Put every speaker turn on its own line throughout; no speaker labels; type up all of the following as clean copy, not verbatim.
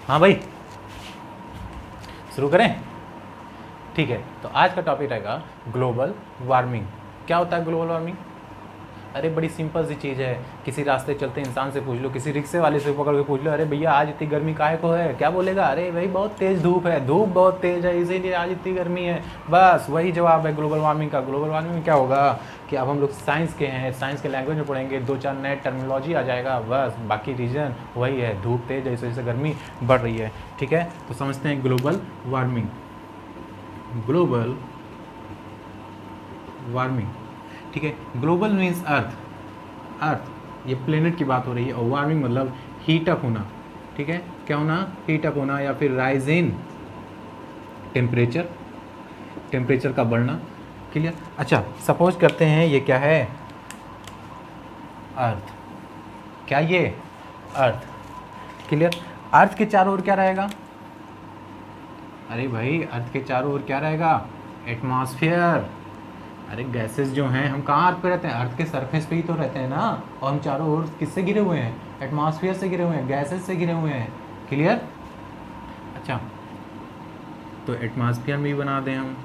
हाँ भाई, शुरू करें? ठीक है, तो आज का टॉपिक रहेगा ग्लोबल वार्मिंग। क्या होता है ग्लोबल वार्मिंग? अरे बड़ी सिंपल सी चीज़ है। किसी रास्ते चलते इंसान से पूछ लो, किसी रिक्शे वाले से पकड़ के पूछ लो, अरे भैया आज इतनी गर्मी काहे को है? क्या बोलेगा? अरे भाई बहुत तेज़ धूप है, धूप बहुत तेज़ है इसीलिए आज इतनी गर्मी है। बस वही जवाब है ग्लोबल वार्मिंग का। ग्लोबल वार्मिंग में क्या होगा कि अब हम लोग साइंस के हैं, साइंस के लैंग्वेज में पढ़ेंगे, दो चार नए टर्मिनोलॉजी आ जाएगा, बस बाकी रीज़न वही है, धूप तेज़ जैसे जैसे गर्मी बढ़ रही है। ठीक है, तो समझते हैं ग्लोबल वार्मिंग। ग्लोबल वार्मिंग, ठीक है। ग्लोबल मीन्स अर्थ, अर्थ ये प्लेनेट की बात हो रही है, और वार्मिंग मतलब हीट अप होना। ठीक है, क्या होना? हीट अप होना, या फिर राइज इन टेम्परेचर, टेम्परेचर का बढ़ना। क्लियर? अच्छा, सपोज करते हैं ये क्या है? अर्थ। क्या ये? अर्थ। क्लियर? अर्थ के चारों ओर क्या रहेगा? अरे भाई अर्थ के चारों ओर क्या रहेगा? एटमॉस्फेयर। अरे गैसेस जो हैं, हम कहाँ अर्थ पे रहते हैं? अर्थ के सरफेस पे ही तो रहते हैं ना। और हम चारों ओर किससे घिरे हुए हैं? एटमॉस्फेयर से घिरे हुए हैं, गैसेस से घिरे हुए हैं। क्लियर? अच्छा, तो एटमॉस्फेयर में भी बना दें हम।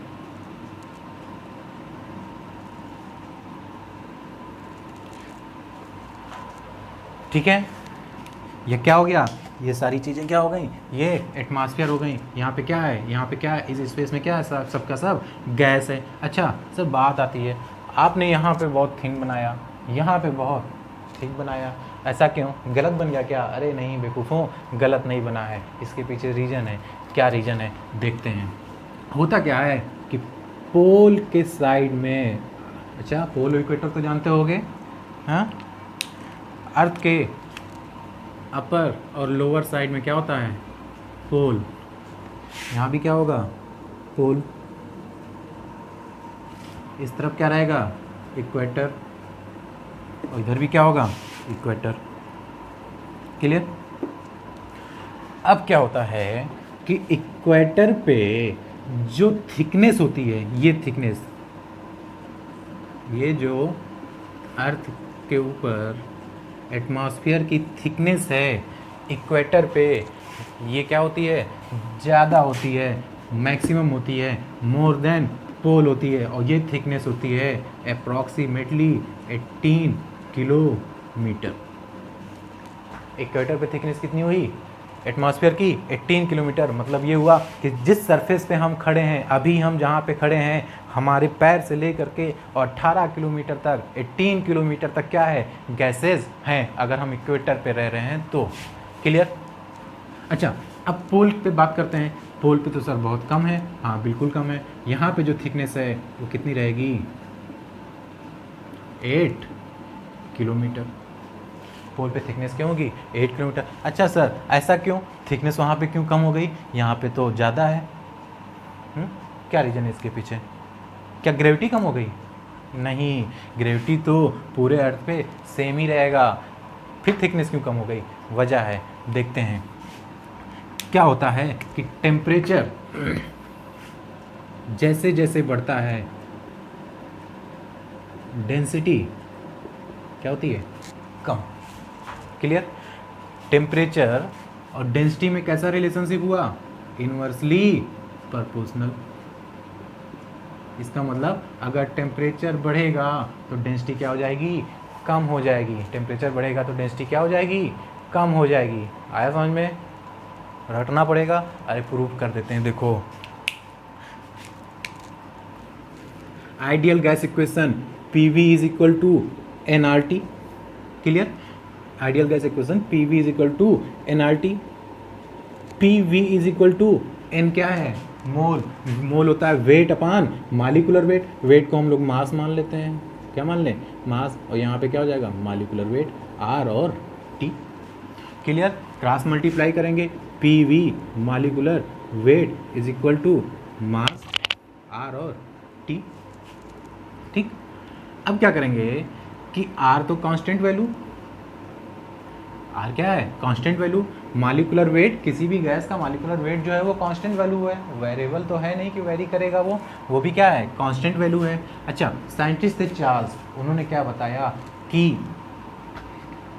ठीक है, ये क्या हो गया? ये सारी चीज़ें क्या हो गई? ये एटमॉस्फेयर हो गई। यहाँ पे क्या है? यहाँ पे क्या है? इस स्पेस में क्या है? सब सबका सब गैस है। अच्छा सर, बात आती है, आपने यहाँ पे बहुत थिन बनाया, यहाँ पे बहुत ठीक बनाया, ऐसा क्यों? गलत बन गया क्या? अरे नहीं बेवकूफ़ों, गलत नहीं बना है, इसके पीछे रीज़न है। क्या रीज़न है देखते हैं। होता क्या है कि पोल के साइड में, अच्छा पोल इक्वेटर तो जानते होगे, हाँ, अर्थ के अपर और लोअर साइड में क्या होता है? पोल। यहाँ भी क्या होगा? पोल। इस तरफ क्या रहेगा? इक्वेटर। और इधर भी क्या होगा? इक्वेटर। क्लियर? अब क्या होता है कि इक्वेटर पे जो थिकनेस होती है, ये थिकनेस, ये जो अर्थ के ऊपर एटमॉस्फेयर की थिकनेस है इक्वेटर पे, ये क्या होती है? ज़्यादा होती है, मैक्सिमम होती है, मोर देन पोल होती है। और ये थिकनेस होती है अप्रॉक्सीमेटली 18 किलोमीटर। इक्वेटर पे थिकनेस कितनी हुई एटमॉस्फेयर की? 18 किलोमीटर। मतलब ये हुआ कि जिस सरफेस पे हम खड़े हैं, अभी हम जहाँ पे खड़े हैं, हमारे पैर से लेकर के और 18 किलोमीटर तक, 18 किलोमीटर तक क्या है? गैसेस हैं, अगर हम इक्वेटर पे रह रहे हैं तो। क्लियर? अच्छा, अब पोल पे बात करते हैं। पोल पे तो सर बहुत कम है। हाँ बिल्कुल कम है। यहाँ पे जो थिकनेस है वो कितनी रहेगी? 8 किलोमीटर। पोल पे थिकनेस क्या होगी? 8 किलोमीटर। अच्छा सर ऐसा क्यों? थिकनेस वहाँ पे क्यों कम हो गई? यहाँ पे तो ज़्यादा है। क्या रीज़न है इसके पीछे? क्या ग्रेविटी कम हो गई? नहीं, ग्रेविटी तो पूरे अर्थ पे सेम ही रहेगा। फिर थिकनेस क्यों कम हो गई? वजह है, देखते हैं। क्या होता है कि टेम्परेचर जैसे जैसे बढ़ता है, डेंसिटी क्या होती है? कम। क्लियर? टेम्परेचर और डेंसिटी में कैसा रिलेशनशिप हुआ? Inversely proportional. इसका मतलब अगर टेम्परेचर बढ़ेगा तो डेंसिटी क्या हो जाएगी? कम हो जाएगी। टेम्परेचर बढ़ेगा तो डेंसिटी क्या हो जाएगी? कम हो जाएगी। आया समझ में? रटना पड़ेगा। अरे प्रूफ कर देते हैं, देखो। Ideal gas equation PV is equal to nRT। Clear? Ideal gas equation PV is equal to nRT। PV is equal to n क्या है? मोल। मोल होता है weight upon molecular weight. Weight को हम लोग मास मान लेते हैं। क्या मान लें? मास। और यहाँ पे क्या हो जाएगा? मालिकुलर वेट, R और T। क्लियर? क्रॉस मल्टीप्लाई करेंगे, PV molecular weight is equal to mass, R और T। ठीक? अब क्या करेंगे कि R तो कांस्टेंट वैल्यू, R क्या है? Constant value. मालिकुलर वेट, किसी भी गैस का मालिकुलर वेट जो है वो कांस्टेंट वैल्यू है, वेरिएबल तो है नहीं कि वेरी करेगा वो भी क्या है? कांस्टेंट वैल्यू है। अच्छा, साइंटिस्ट थे चार्ल्स, उन्होंने क्या बताया कि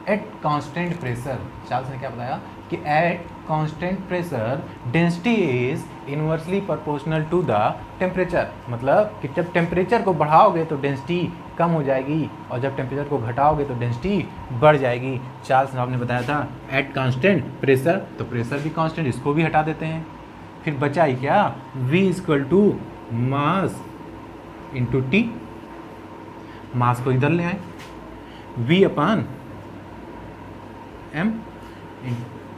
एट कांस्टेंट प्रेशर, चार्ल्स ने क्या बताया कि at constant pressure density is inversely proportional to the temperature, मतलब कि जब टेम्परेचर को बढ़ाओगे तो डेंसिटी कम हो जाएगी और जब टेम्परेचर को घटाओगे तो डेंसिटी बढ़ जाएगी। चार्ल्स साहब ने बताया था एट कांस्टेंट प्रेशर, तो प्रेशर भी कांस्टेंट, इसको भी हटा देते हैं। फिर बचा ही क्या, V equal to mass into T, mass को इधर ले आए, V upon M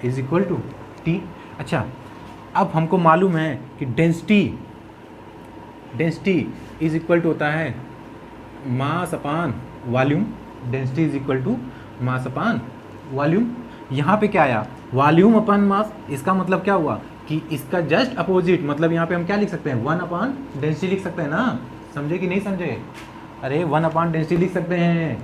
is equal to T. अच्छा, अब हमको मालूम है कि डेंसिटी इज इक्वल टू होता है mass upon volume, density is equal to mass upon volume. यहाँ पे क्या आया, वॉल्यूम अपान मास, इसका मतलब क्या हुआ कि इसका जस्ट अपोजिट, मतलब यहाँ पे हम क्या लिख सकते हैं, 1 अपान डेंसिटी लिख सकते हैं ना, समझे कि नहीं समझे, अरे 1 अपान डेंसिटी लिख सकते हैं,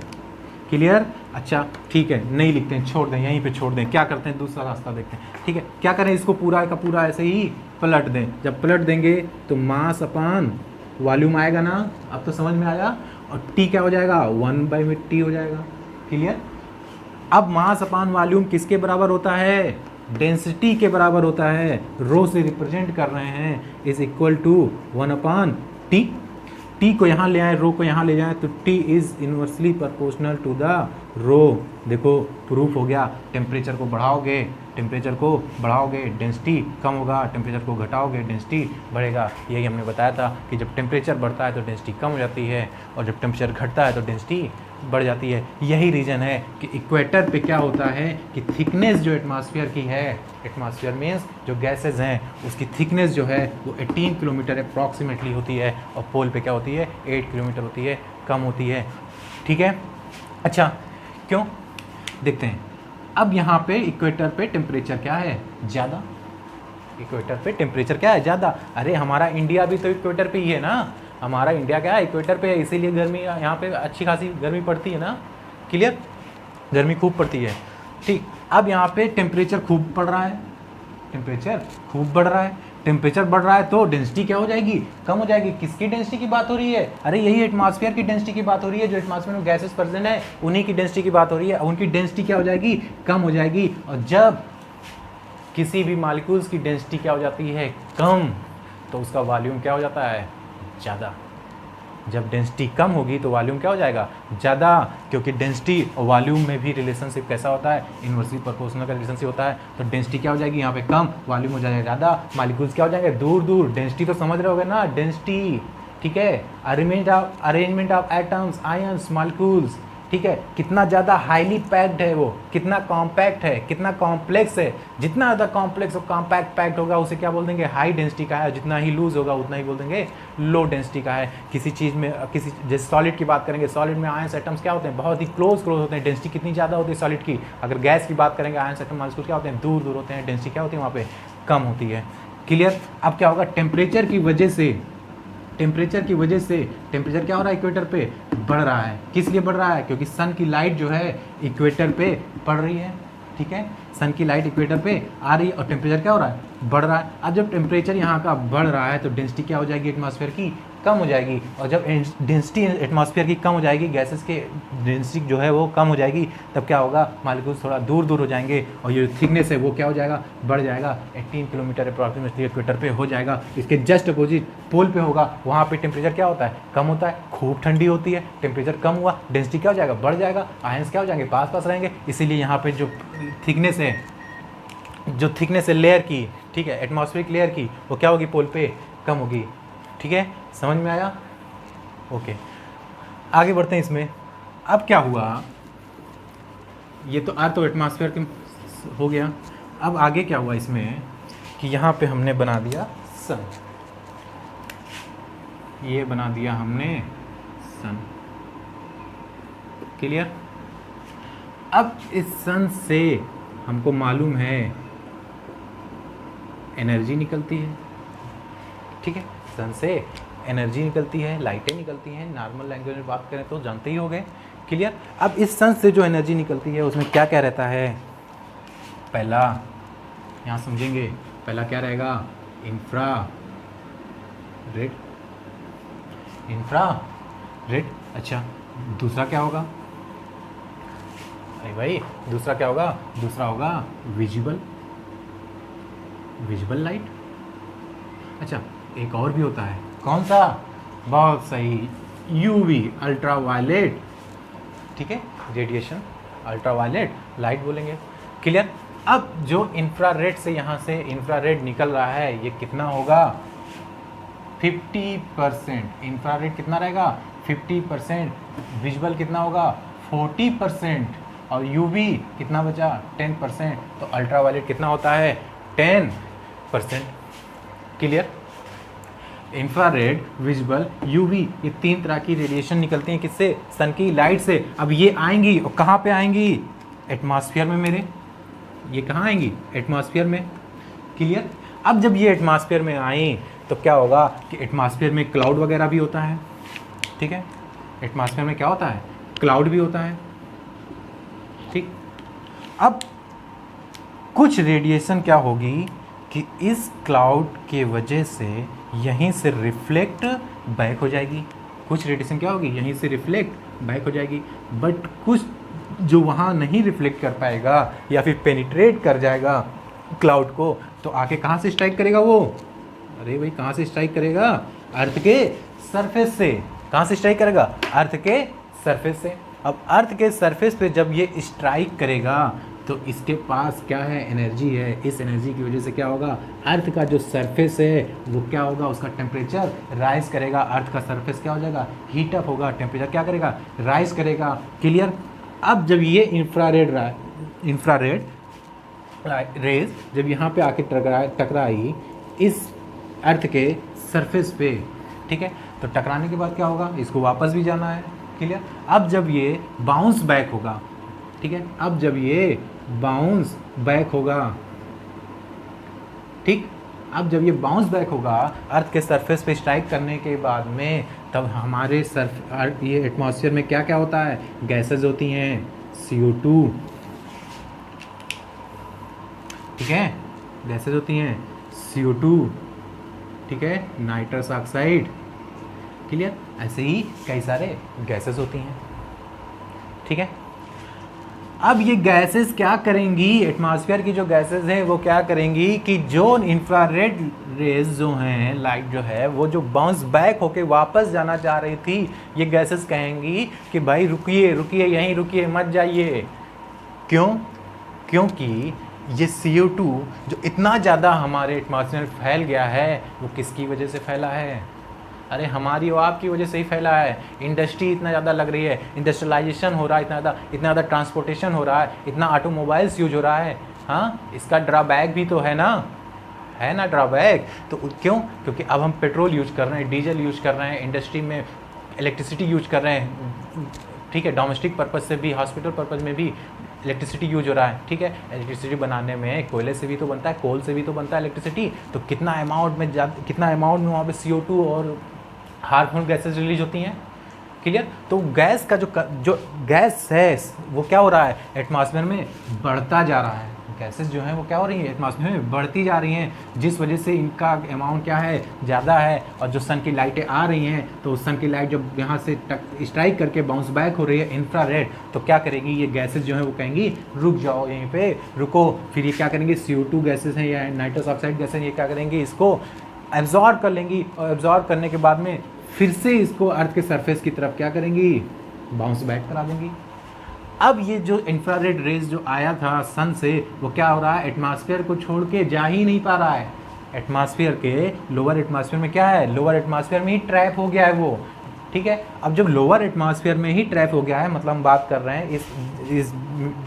क्लियर। अच्छा ठीक है, नहीं लिखते हैं, छोड़ दें, यहीं पे छोड़ दें, क्या करते हैं दूसरा रास्ता देखते हैं, ठीक है। क्या करें, इसको पूरा का पूरा ऐसे ही पलट दें, जब पलट देंगे तो मास अपान वॉल्यूम आएगा ना, अब तो समझ में आया, और टी क्या हो जाएगा, 1/t हो जाएगा, क्लियर। अब मास अपान वॉल्यूम किसके बराबर होता है, डेंसिटी के बराबर होता है, रो से रिप्रेजेंट कर रहे हैं, is equal to 1/t। T को यहाँ ले आए, रो को यहाँ ले जाए, तो T is inversely proportional to the rho. देखो प्रूफ हो गया, टेम्परेचर को बढ़ाओगे डेंसिटी कम होगा, टेम्परेचर को घटाओगे डेंसिटी बढ़ेगा। यही हमने बताया था कि जब टेम्परेचर बढ़ता है तो डेंसिटी कम हो जाती है और जब टेम्परेचर घटता है तो डेंसिटी बढ़ जाती है। यही रीज़न है कि इक्वेटर पे क्या होता है कि थिकनेस जो एटमॉस्फेयर की है, एटमॉस्फेयर मीन्स जो गैसेज हैं उसकी थिकनेस जो है वो 18 किलोमीटर अप्रॉक्सीमेटली होती है और पोल पे क्या होती है 8 किलोमीटर होती है, कम होती है, ठीक है। अच्छा क्यों, देखते हैं। अब यहाँ पे इक्वेटर पे टेम्परेचर क्या है, ज़्यादा, इक्वेटर पे टेम्परेचर क्या है, ज़्यादा। अरे हमारा इंडिया भी तो इक्वेटर पे ही है ना, हमारा इंडिया क्या है, इक्वेटर पे है, इसीलिए गर्मी यहाँ पे अच्छी खासी गर्मी पड़ती है ना, क्लियर, गर्मी खूब पड़ती है, ठीक। अब यहाँ पे टेम्परेचर खूब बढ़ रहा है, टेम्परेचर खूब बढ़ रहा है, टेम्परेचर बढ़ रहा है तो डेंसिटी क्या हो जाएगी, कम हो जाएगी। किसकी डेंसिटी की बात हो रही है, अरे यही एटमॉस्फेयर की डेंसिटी की बात हो रही है, जो एटमॉस्फेयर में गैसेस प्रेजेंट है उन्हीं की डेंसिटी की बात हो रही है, उनकी डेंसिटी क्या हो जाएगी, कम हो जाएगी। और जब किसी भी मॉलिक्यूल्स की डेंसिटी क्या हो जाती है, कम, तो उसका वॉल्यूम क्या हो जाता है, ज़्यादा। जब डेंसिटी कम होगी तो वॉल्यूम क्या हो जाएगा, ज़्यादा, क्योंकि डेंसिटी और वॉल्यूम में भी रिलेशनशिप कैसा होता है, इनवर्सली प्रोपोर्शनल का रिलेशनशिप होता है। तो डेंसिटी क्या हो जाएगी यहाँ पे कम, वॉल्यूम हो जाएगा ज़्यादा, मॉलिक्यूल्स क्या हो जाएंगे दूर दूर। डेंसिटी तो समझ रहे होगे ना, डेंसिटी, ठीक है, arrangement of atoms, ions, molecules, ठीक है, कितना ज़्यादा हाईली पैक्ड है वो, कितना कॉम्पैक्ट है, कितना कॉम्प्लेक्स है। जितना ज़्यादा कॉम्प्लेक्स और कॉम्पैक्ट पैक्ड होगा उसे क्या बोल देंगे, हाई डेंसिटी का है, जितना ही लूज होगा उतना ही बोल देंगे लो डेंसिटी का है। किसी चीज़ में, किसी जैसे सॉलिड की बात करेंगे, सॉलिड में आयंस एटम्स क्या होते हैं, बहुत ही क्लोज होते हैं, डेंसिटी कितनी ज़्यादा होती है सॉलिड की। अगर गैस की बात करेंगे, आयंस एटम मॉलिक्यूल्स क्या होते हैं, दूर दूर होते हैं, डेंसिटी क्या होती है वहाँ पर, कम होती है, क्लियर। अब क्या होगा, टेम्परेचर की वजह से टेम्परेचर क्या हो रहा है, इक्वेटर पे बढ़ रहा है। किस लिए बढ़ रहा है, क्योंकि सन की लाइट जो है इक्वेटर पे पड़ रही है, ठीक है, सन की लाइट इक्वेटर पे आ रही है और टेम्परेचर क्या हो रहा है, बढ़ रहा है। अब जब टेम्परेचर यहाँ का बढ़ रहा है तो डेंसिटी क्या हो जाएगी एटमॉस्फेयर की, कम हो जाएगी, और जब डेंसिटी एटमॉस्फेयर की कम हो जाएगी, गैसेस के डेंसिटी जो है वो कम हो जाएगी, तब क्या होगा, मॉलिक्यूल्स थोड़ा दूर दूर हो जाएंगे और ये थिकनेस है वो क्या हो जाएगा, बढ़ जाएगा, 18 किलोमीटर अप्रॉक्सीमेटली इक्वेटर पे हो जाएगा। इसके जस्ट अपोजिट पोल पे होगा, वहाँ पे टेम्परेचर क्या होता है, कम होता है, खूब ठंडी होती है, टेम्परेचर कम हुआ, डेंसिटी क्या हो जाएगा, बढ़ जाएगा, आयंस क्या हो जाएंगे, पास पास रहेंगे। इसीलिए यहाँ पे जो थिकनेस है लेयर की, ठीक है, एटमॉस्फेरिक लेयर की, वो क्या होगी, पोल पे कम होगी, ठीक है, समझ में आया, ओके। आगे बढ़ते हैं इसमें। अब क्या हुआ, ये तो अर्थ और एटमॉस्फेयर के हो गया। अब आगे क्या हुआ इसमें कि यहाँ पे हमने बना दिया सन, ये बना दिया हमने सन, क्लियर। अब इस सन से हमको मालूम है एनर्जी निकलती है, ठीक है, सन से एनर्जी निकलती है, लाइटें निकलती हैं, नॉर्मल लैंग्वेज में बात करें तो जानते ही होंगे, क्लियर। अब इस सन से जो एनर्जी निकलती है उसमें क्या क्या रहता है, पहला यहाँ समझेंगे, पहला क्या रहेगा, इंफ्रारेड, अच्छा, दूसरा क्या होगा, अरे भाई दूसरा क्या होगा, दूसरा होगा विजिबल, विजिबल लाइट। अच्छा एक और भी होता है, कौन सा, बहुत सही, यूवी, अल्ट्रावायलेट, ठीक है, रेडिएशन, अल्ट्रावायलेट लाइट बोलेंगे। क्लियर। अब जो इंफ्रारेड से यहाँ से इंफ्रारेड निकल रहा है ये कितना होगा, 50%। इंफ्रारेड कितना रहेगा, 50%। विजुअल कितना होगा, 40%। और यूवी कितना बचा, 10%। तो अल्ट्रावायलेट कितना होता है, 10%। क्लियर। इंफ्रारेड, विजुअल, यूवी, ये 3 तरह की रेडिएशन निकलती हैं किससे, सन की लाइट से। अब ये आएंगी और कहाँ पे आएंगी, एटमॉस्फेयर में मेरे, ये कहाँ आएंगी, एटमॉस्फेयर में। क्लियर। अब जब ये एटमॉस्फेयर में आई तो क्या होगा कि एटमॉस्फेयर में क्लाउड वगैरह भी होता है, ठीक है, एटमॉस्फेयर में क्या होता है, क्लाउड भी होता है, ठीक। अब कुछ रेडिएशन क्या होगी कि इस क्लाउड के वजह से यहीं से रिफ्लेक्ट बैक हो जाएगी, कुछ रेडिएशन क्या होगी यहीं से रिफ्लेक्ट बैक हो जाएगी, बट कुछ जो वहाँ नहीं रिफ्लेक्ट कर पाएगा या फिर पेनिट्रेट कर जाएगा क्लाउड को, तो आके कहाँ से स्ट्राइक करेगा वो, अरे भाई कहाँ से स्ट्राइक करेगा, अर्थ के सरफेस से। कहाँ से स्ट्राइक करेगा, अर्थ के सरफेस से। अब अर्थ के सरफेस पे जब ये स्ट्राइक करेगा तो इसके पास क्या है, एनर्जी है। इस एनर्जी की वजह से क्या होगा, अर्थ का जो सरफेस है वो क्या होगा, उसका टेम्परेचर राइज करेगा। अर्थ का सरफेस क्या हो जाएगा, हीट अप होगा, टेम्परेचर क्या करेगा, राइज करेगा। क्लियर। अब जब ये इंफ्रारेड रेज जब यहाँ पे आके टकराई इस अर्थ के सरफेस पे, ठीक है, तो टकराने के बाद क्या होगा, इसको वापस भी जाना है। क्लियर। अब जब ये बाउंस बैक होगा, ठीक है, अब जब ये बाउंस बैक होगा, ठीक, अब जब ये बाउंस बैक होगा अर्थ के सरफेस पे स्ट्राइक करने के बाद में, तब हमारे ये एटमॉस्फेयर में क्या क्या होता है, गैसेस होती हैं, CO2, ठीक है, गैसेस होती हैं CO2, ठीक है, नाइट्रस ऑक्साइड। क्लियर। ऐसे ही कई सारे गैसेस होती हैं, ठीक है। अब ये गैसेस क्या करेंगी, एटमॉस्फेयर की जो गैसेस हैं वो क्या करेंगी कि जो इंफ्रारेड रेज जो हैं, लाइट जो है वो जो बाउंस बैक होके वापस जाना चाह रही थी, ये गैसेस कहेंगी कि भाई रुकिए रुकिए, यहीं रुकिए, मत जाइए। क्यों, क्योंकि ये CO2 जो इतना ज़्यादा हमारे एटमॉस्फेयर में फैल गया है वो किसकी वजह से फैला है, अरे हमारी और आपकी वजह से ही फैला है। इंडस्ट्री इतना ज़्यादा लग रही है, इंडस्ट्रियलाइजेशन हो रहा है, इतना ज़्यादा ट्रांसपोर्टेशन हो रहा है, इतना ऑटोमोबाइल्स यूज हो रहा है। हाँ, इसका ड्रॉबैक भी तो है ना ड्रॉबैक। तो क्यों, क्योंकि अब हम पेट्रोल यूज कर रहे हैं, डीजल यूज कर रहे हैं, इंडस्ट्री में इलेक्ट्रिसिटी यूज कर रहे हैं, ठीक है, डोमेस्टिक पर्पज़ से भी, हॉस्पिटल पर्पज़ में भी इलेक्ट्रिसिटी यूज हो रहा है, ठीक है। इलेक्ट्रिसिटी बनाने में कोयले से भी तो बनता है, कोल से भी तो बनता है इलेक्ट्रिसिटी। तो कितना अमाउंट में वहाँ पे CO2 और हार्मफुल गैसेस रिलीज होती हैं। क्लियर। तो गैस का जो गैस है वो क्या हो रहा है, एटमॉस्फेयर में बढ़ता जा रहा है। गैसेस जो हैं वो क्या हो रही है, एटमॉस्फेयर में बढ़ती जा रही हैं, जिस वजह से इनका अमाउंट क्या है, ज़्यादा है। और जो सन की लाइटें आ रही हैं तो सन की लाइट जब यहाँ से स्ट्राइक करके बाउंस बैक हो रही है इंफ्रारेड, तो क्या करेगी, ये गैसेस जो हैं वो कहेंगी रुक जाओ, यहीं पे रुको। फिर ये क्या करेंगे, CO2 गैसेस हैं या नाइट्रस ऑक्साइड गैसेस, ये क्या करेंगी, इसको एब्जॉर्ब कर लेंगी। और एब्जॉर्ब करने के बाद में फिर से इसको अर्थ के सरफेस की तरफ क्या करेंगी, बाउंस बैक करा देंगी। अब ये जो इंफ्रारेड रेज जो आया था सन से, वो क्या हो रहा है, एटमॉस्फेयर को छोड़ के जा ही नहीं पा रहा है। एटमॉस्फेयर के लोअर एटमॉस्फेयर में क्या है, लोअर एटमॉस्फेयर में ही ट्रैप हो गया है वो, ठीक है। अब जब लोअर एटमॉस्फेयर में ही ट्रैप हो गया है, मतलब हम बात कर रहे हैं इस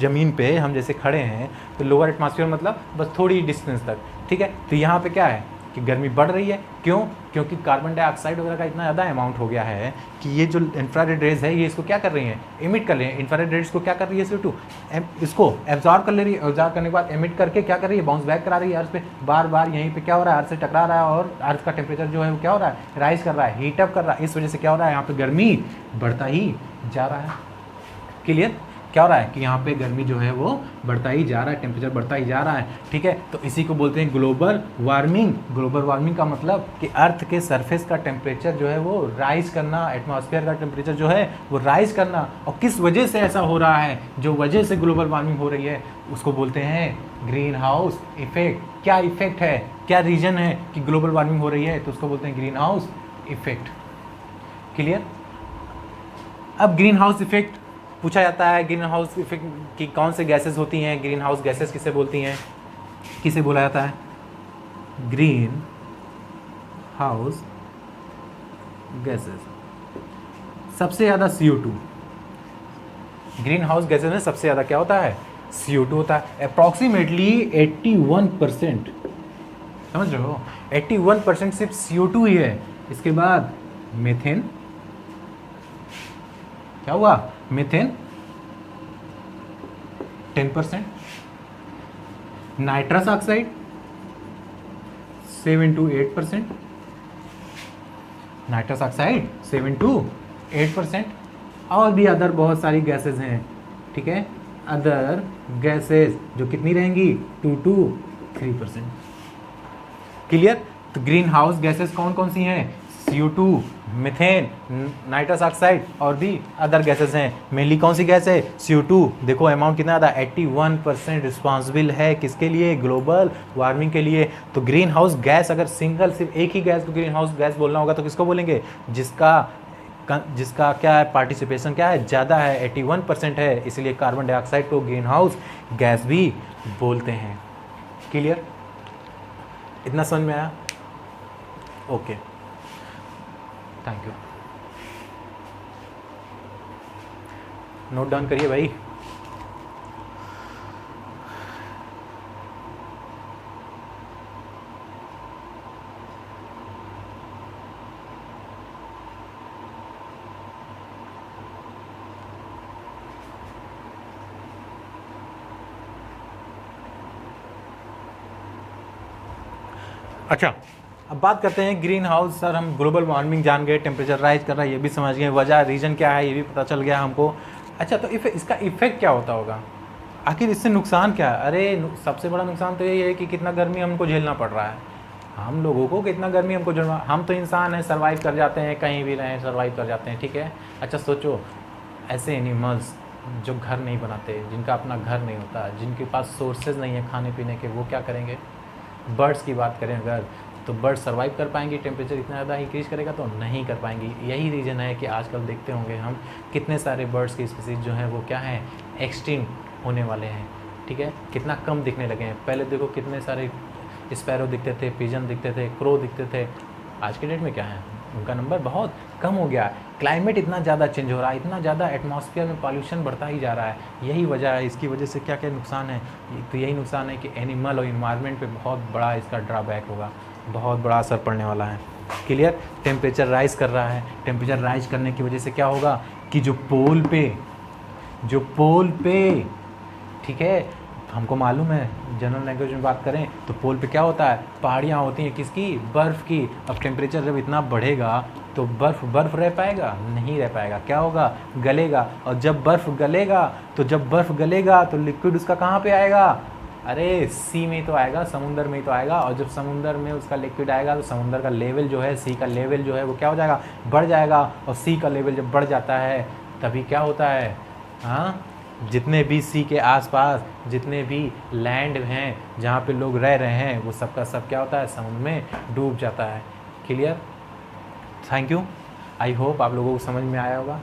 ज़मीन पे हम जैसे खड़े हैं, तो लोअर एटमॉस्फेयर मतलब बस थोड़ी डिस्टेंस तक, ठीक है। तो यहाँ पे क्या है कि गर्मी बढ़ रही है। क्यों, क्योंकि कार्बन डाइऑक्साइड वगैरह का इतना ज़्यादा अमाउंट हो गया है कि ये जो इंफ्रारेड रेज है ये इसको क्या कर रही हैं, एमिट कर रही हैं। इंफ्रारेड रेज को क्या कर रही है, CO2 इसको एब्जॉर्ब कर ले रही है, एब्जॉर्ब करने के बाद एमिट करके क्या कर रही है, बाउंस बैक करा रही है अर्थ पे। बार बार यहीं पे क्या हो रहा है, अर्थ से टकरा रहा है और अर्थ का टेम्परेचर जो है वो क्या हो रहा है, राइज कर रहा है, हीटअप कर रहा है। इस वजह से क्या हो रहा है, यहाँ पर गर्मी बढ़ता ही जा रहा है। क्लियर। क्या हो रहा है कि यहाँ पे गर्मी जो है वो बढ़ता ही जा रहा है, टेम्परेचर बढ़ता ही जा रहा है, ठीक है। तो इसी को बोलते हैं ग्लोबल वार्मिंग। ग्लोबल वार्मिंग का मतलब कि अर्थ के सरफेस का टेम्परेचर जो है वो राइज करना, एटमॉस्फेयर का टेम्परेचर जो है वो राइज करना। और किस वजह से ऐसा हो रहा है, जो वजह से ग्लोबल वार्मिंग हो रही है, उसको बोलते हैं ग्रीन हाउस इफेक्ट। क्या इफेक्ट है, क्या रीजन है कि ग्लोबल वार्मिंग हो रही है, तो उसको बोलते हैं ग्रीन हाउस इफेक्ट। क्लियर। अब ग्रीन हाउस इफेक्ट पूछा जाता है, ग्रीन हाउस इफेक्ट की कौन से गैसेस होती हैं, ग्रीन हाउस गैसेस किसे बोलती हैं, किसे बोला जाता है, ग्रीन हाउस गैसेस। सबसे ज़्यादा CO2, ग्रीन हाउस गैसेस में सबसे ज़्यादा क्या होता है, CO2 होता है। अप्रॉक्सीमेटली 81%, समझ रहे हो, 81% सिर्फ CO2 ही है। इसके बाद मीथेन, क्या हुआ, methane 10%, nitrous oxide 7 to 8%, nitrous oxide 7 to 8%, और भी अदर बहुत सारी गैसेस हैं, ठीक है। अदर गैसेस जो कितनी रहेंगी, 2 to 3%। क्लियर। तो ग्रीन हाउस गैसेस कौन कौन सी हैं, CO2, मीथेन, नाइट्रस ऑक्साइड और भी अदर गैसेस हैं। मेनली कौन सी गैस है, CO2। देखो अमाउंट कितना ज़्यादा, 81% रिस्पॉन्सिबल है किसके लिए, ग्लोबल वार्मिंग के लिए। तो ग्रीन हाउस गैस अगर सिंगल सिर्फ एक ही गैस को ग्रीन हाउस गैस बोलना होगा तो किसको बोलेंगे, जिसका क्या है, पार्टिसिपेशन क्या है, ज़्यादा है, 81% है, इसलिए कार्बन डाइऑक्साइड को ग्रीन हाउस गैस भी बोलते हैं। क्लियर, इतना समझ में आया, okay, thank you. Note down करिए भाई। अच्छा, अब बात करते हैं ग्रीन हाउस। सर हम ग्लोबल वार्मिंग जान गए, टेम्परेचर राइज कर रहा है ये भी समझ गए, वजह रीज़न क्या है ये भी पता चल गया हमको। अच्छा, तो इसका इफेक्ट क्या होता होगा, आखिर इससे नुकसान क्या है। अरे सबसे बड़ा नुकसान तो यही है कि कितना गर्मी हमको झेलना पड़ रहा है, हम लोगों को कितना गर्मी हमको झेलना। हम तो इंसान हैं, सर्वाइव कर जाते हैं, कहीं भी रहें सर्वाइव कर जाते हैं, ठीक है। अच्छा सोचो, ऐसे एनिमल्स जो घर नहीं बनाते, जिनका अपना घर नहीं होता, जिनके पास सोर्सेज नहीं है खाने पीने के, वो क्या करेंगे। बर्ड्स की बात करें अगर, तो बर्ड सर्वाइव कर पाएंगी, टेम्परेचर इतना ज़्यादा इंक्रीज करेगा तो नहीं कर पाएंगी। यही रीज़न है कि आजकल देखते होंगे हम कितने सारे बर्ड्स की स्पीसीज जो हैं वो क्या हैं, एक्सटिंक्ट होने वाले हैं, ठीक है, कितना कम दिखने लगे हैं। पहले देखो कितने सारे स्पैरो दिखते थे, पिजन दिखते थे, क्रो दिखते थे, आज के डेट में क्या है, उनका नंबर बहुत कम हो गया। क्लाइमेट इतना ज़्यादा चेंज हो रहा है, इतना ज़्यादा एटमॉस्फेयर में पॉल्यूशन बढ़ता ही जा रहा है, यही वजह है। इसकी वजह से क्या क्या नुकसान है, तो यही नुकसान है कि एनिमल और इन्वायरमेंट पे बहुत बड़ा इसका ड्रॉबैक होगा, बहुत बड़ा असर पड़ने वाला है। क्लियर। टेम्परेचर राइज कर रहा है, टेम्परेचर राइज करने की वजह से क्या होगा कि जो पोल पे ठीक है, हमको मालूम है, जनरल लैंग्वेज में बात करें तो पोल पे क्या होता है, पहाड़ियाँ होती हैं, किसकी, बर्फ़ की। अब टेम्परेचर जब इतना बढ़ेगा तो बर्फ़ रह पाएगा, नहीं रह पाएगा, क्या होगा, गलेगा। और जब बर्फ़ गलेगा तो लिक्विड उसका कहाँ पे आएगा, अरे सी में तो आएगा, समुंदर में ही तो आएगा। और जब समुंदर में उसका लिक्विड आएगा तो समुंदर का लेवल जो है, सी का लेवल जो है वो क्या हो जाएगा, बढ़ जाएगा। और सी का लेवल जब बढ़ जाता है तभी क्या होता है, हाँ, जितने भी सी के आसपास जितने भी लैंड हैं जहाँ पे लोग रह रहे हैं वो सबका सब क्या होता है, समुद्र में डूब जाता है। Clear, thank you, I hope आप लोगों को समझ में आया होगा।